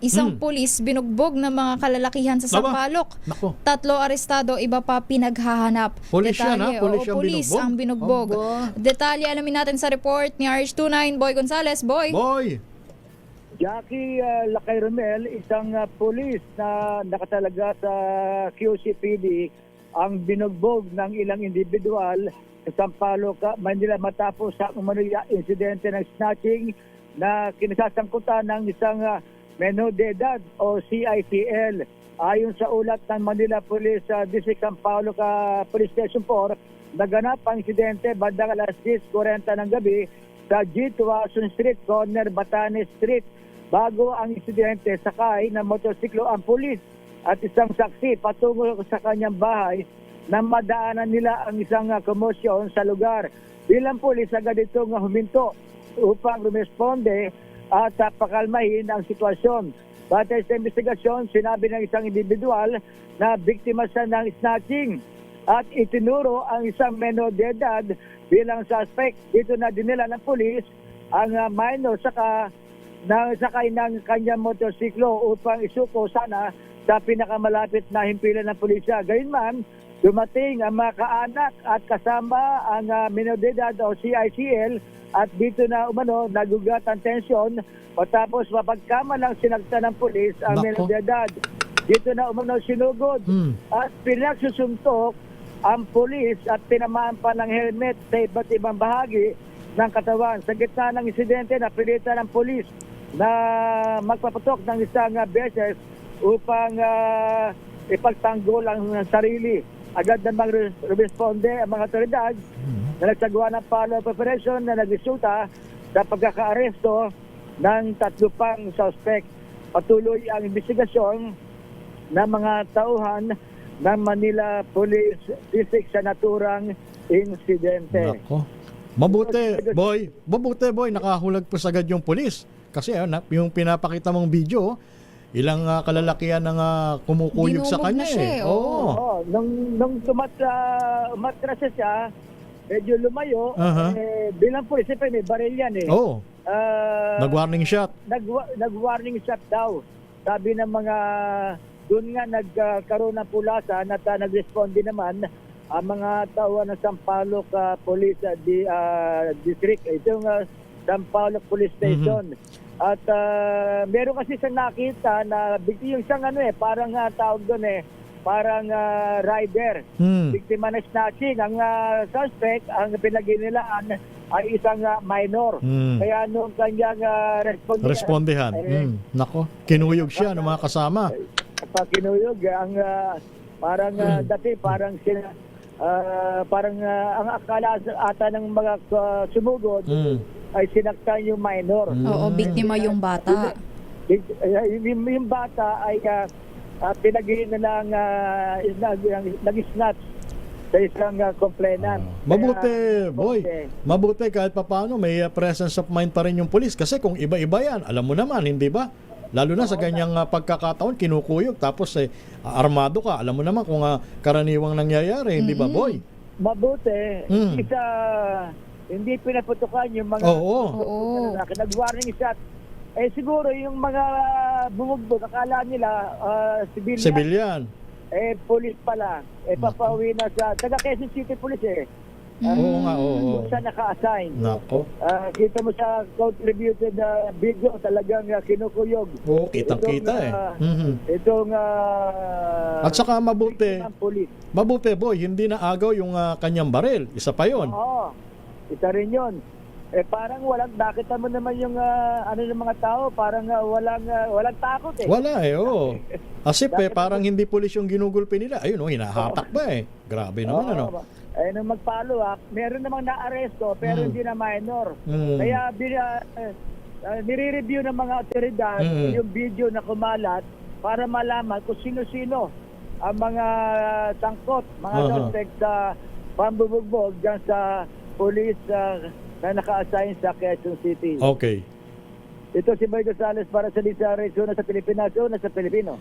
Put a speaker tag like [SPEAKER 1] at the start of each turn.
[SPEAKER 1] Isang pulis binugbog ng mga kalalakihan sa Sampaloc.
[SPEAKER 2] Nako.
[SPEAKER 1] 3 arestado, iba pa pinaghahanap.
[SPEAKER 2] Pulis yan, ha? Pulis yung
[SPEAKER 1] Pulis
[SPEAKER 2] binugbog?
[SPEAKER 1] ang binugbog.
[SPEAKER 2] Aba.
[SPEAKER 1] Detalye alamin natin sa report ni RH29 Boy Gonzales. Boy.
[SPEAKER 2] Boy!
[SPEAKER 3] Jackie Lakay Romel, isang pulis na nakatalaga sa QCPD, ang binugbog ng ilang individual sa Sampaloc, Manila matapos sa umano'y insidente ng snatching na kinasasangkutan ng isang menor de edad o CICL. Ayon sa ulat ng Manila Police District Sampaloc Police Station 4, naganap ang insidente bandang alas 10:40 ng gabi sa G. Tuason Street, corner Batanes Street. Bago ang insidente, sakay ng motorsiklo ang pulis at isang saksi patungo sa kanyang bahay na madaanan nila ang isang komosyon sa lugar. Bilang pulis, agad itong huminto upang rumesponde at pakalmahin ang sitwasyon. Batay sa investigasyon, sinabi ng isang individual na biktima siya ng snatching at itinuro ang isang menor de edad bilang suspect. Dito na dinila ng pulis ang minor sakay ng kanyang motorsiklo upang isuko sana sa pinakamalapit na himpilan ng pulisya. Gayunman, dumating ang mga kaanak at kasama ang minor de edad o CICL at dito na umano nagugat ang tensyon matapos mapagkamalang sinagta ng pulis ang minor de edad. Dito na umano sinugod at pinagsusuntok ang pulis at tinamaan pa ng helmet sa iba't ibang bahagi ng katawan. Sa gitna ng insidente, napilitan ng pulis na magpapatok ng isang beses upang ipagtanggol ang sarili. Agad na mag-responde ang mga otoridad na nagsagawa ng follow-up operation na nagresulta sa pagkakaaresto ng 3 pang suspect. Patuloy ang investigasyon ng mga tauhan ng Manila Police District sa naturang insidente.
[SPEAKER 2] Nako. Mabuti, boy, nakahulag po sagad yung pulis. Kasi yung pinapakita mong video, ilang kalalakihan na kumukuyog sa
[SPEAKER 1] Dinumog
[SPEAKER 2] kanya
[SPEAKER 1] na siya,
[SPEAKER 2] Oo.
[SPEAKER 3] Nung umatras siya, medyo lumayo,
[SPEAKER 2] Aha.
[SPEAKER 3] bilang pulis, siyempre may baril yan eh.
[SPEAKER 2] Oo. Nag-warning shot.
[SPEAKER 3] Nag-warning shot daw. Sabi ng mga, doon nga nagkaroon ng pulasan at nag-respond din naman ang mga tauhan ng Sampaloc Police District. Itong Sampaloc Police Station. At meron kasi siyang nakita na yung isang parang tawag doon parang rider. Biktima na snatching. Ang suspect, ang pinaginilaan ay isang minor. Kaya nung kanyang
[SPEAKER 2] Respondihan. Nako, kinuyog siya ng mga kasama.
[SPEAKER 3] Kinuyog, ang parang dati parang ang akala ata ng mga sumugod ay sinaktan yung minor.
[SPEAKER 1] Oo, biktima yung bata.
[SPEAKER 3] Yung bata ay pinagin na lang nag-snatch sa isang complainant.
[SPEAKER 2] Mabuti, boy. Mabuti kahit papaano may presence of mind pa rin yung pulis. Kasi kung iba-iba yan, alam mo naman, hindi ba? Lalo na sa ganyang pagkakataon, kinukuyog. Tapos armado ka. Alam mo naman kung karaniwang nangyayari, hindi ba, boy?
[SPEAKER 3] Mabuti. Hindi pinaputukan yung mga nag-warning shot. Siguro yung mga bumugbog, akala nila civilian. Police pala. Papauwi na sa taga Quezon City Police
[SPEAKER 2] Oo nga, oo.
[SPEAKER 3] Siya naka-assign.
[SPEAKER 2] Nako.
[SPEAKER 3] Kita mo sa contributed video, talagang kinukuyog.
[SPEAKER 2] Oo, kitang-kita
[SPEAKER 3] Itong
[SPEAKER 2] at saka mabuti, boy, hindi na agaw yung kanyang baril. Isa pa yon.
[SPEAKER 3] Oo, isa rin yun. Parang nakita mo naman yung ng mga tao, parang walang takot eh.
[SPEAKER 2] Wala oo. Asip parang hindi pulis yung ginugulpi nila. Ayun hinahatak ba Grabe naman
[SPEAKER 3] Nung mag-follow up, meron namang na-aresto pero hindi na minor. Kaya nire-review ng mga otoridad yung video na kumalat para malaman kung sino-sino ang mga sangkot, mga suspect sa pambubugbog dyan sa police na naka-assign sa Quezon City.
[SPEAKER 2] Okay.
[SPEAKER 3] Ito si Boy Gonzales para sa Lisa Rezona sa Pilipinas, sa Pilipino.